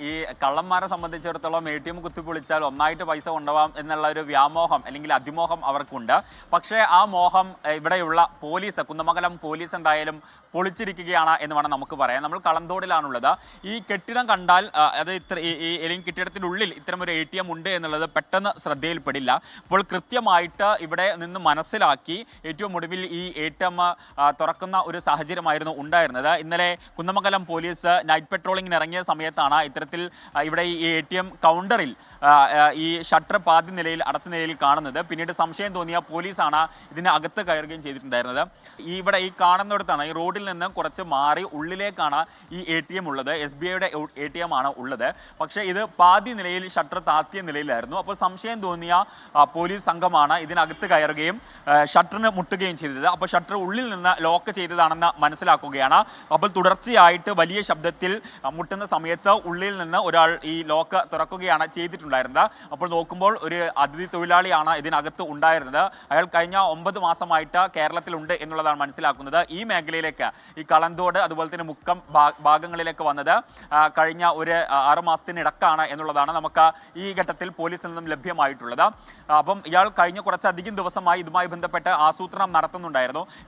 ഈ കള്ളന്മാരെ സംബന്ധിച്ചിടത്തോളം ATM കുത്തിപ്പൊളിച്ചാൽ ഒന്നായിട്ട് പൈസ കൊണ്ടുപോകാം എന്നുള്ള ഒരു വ്യാമോഹം അല്ലെങ്കിൽ അതിമോഹം അവർക്കുണ്ട്. പക്ഷേ ആ മോഹം ഇവിടെയുള്ള പോലീസ്, കുന്ദമംഗലം പോലീസ് എന്തായാലും പൊളിച്ചിരിക്കുകയാണ് എന്ന് വേണം നമുക്ക് പറയാം. നമ്മൾ കളന്തോടിലാണുള്ളത്. ഈ കെട്ടിടം കണ്ടാൽ അത് അല്ലെങ്കിൽ കെട്ടിടത്തിനുള്ളിൽ ഇത്തരമൊരു ATM ഉണ്ട് എന്നുള്ളത് പെട്ടെന്ന് ശ്രദ്ധയിൽപ്പെടില്ല. അപ്പോൾ കൃത്യമായിട്ട് ഇവിടെ നിന്ന് മനസ്സിലാക്കി ഏറ്റവും ഒടുവിൽ ഈ ATM തുറക്കുന്ന ഒരു സാഹചര്യമായിരുന്നു ഉണ്ടായിരുന്നത്. ഇന്നലെ കുന്ദമംഗലം പോലീസ് നൈറ്റ് പെട്രോളിങ്ങിന് ഇറങ്ങിയ സമയത്താണ് ഇത്തരത്തിൽ ഇവിടെ ഈ ATM കൗണ്ടറിൽ ഈ ഷട്ടർ പാതി നിലയിൽ അടച്ച നിലയിൽ കാണുന്നത്. പിന്നീട് സംശയം തോന്നിയ പോലീസാണ് ഇതിന് അകത്ത് കയറുകയും ചെയ്തിട്ടുണ്ടായിരുന്നത്. ഇവിടെ ഈ കാണുന്നിടത്താണ്, ഈ റോഡിൽ നിന്ന് കുറച്ച് മാറി ഉള്ളിലേക്കാണ് ഈ ATM ഉള്ളത്. SBIയുടെ ATM ആണ് ഉള്ളത്. പക്ഷേ ഇത് പാതി നിലയിൽ ഷട്ടർ താത്തിയ നിലയിലായിരുന്നു. അപ്പോൾ സംശയം തോന്നിയ പോലീസ് സംഘമാണ് ഇതിനകത്ത് കയറുകയും ഷട്ടറിന് മുട്ടുകയും ചെയ്തത്. അപ്പോൾ ഷട്ടർ ഉള്ളിൽ നിന്ന് ലോക്ക് ചെയ്തതാണെന്ന് മനസ്സിലാക്കുകയാണ്. അപ്പോൾ തുടർച്ചയായിട്ട് വലിയ ശബ്ദത്തിൽ മുട്ടുന്ന സമയത്ത് ഉള്ളിൽ നിന്ന് ഒരാൾ ഈ ലോക്ക് തുറക്കുകയാണ് ചെയ്തിട്ടുണ്ടായിരുന്നത്. അപ്പോൾ നോക്കുമ്പോൾ ഒരു അതിഥി തൊഴിലാളിയാണ് ഇതിനകത്ത് ഉണ്ടായിരുന്നത്. അയാൾ കഴിഞ്ഞ 9 മാസമായിട്ട് കേരളത്തിലുണ്ട് എന്നുള്ളതാണ് മനസ്സിലാക്കുന്നത്. ഈ മേഖലയിലേക്ക്, ഈ കളന്തോട് അതുപോലെ തന്നെ മുക്കം ഭാഗങ്ങളിലേക്ക് വന്നത് കഴിഞ്ഞ ഒരു 6 മാസത്തിനിടക്കാണ് എന്നുള്ളതാണ് നമുക്ക് ഈ ഘട്ടത്തിൽ പോലീസിൽ നിന്നും ലഭ്യമായിട്ടുള്ളത്. അപ്പം ഇയാൾ കഴിഞ്ഞ കുറച്ചധികം ദിവസമായി ഇതുമായി ബന്ധപ്പെട്ട് ആസൂത്രണം നടത്തുന്നുണ്ടായിരുന്നു.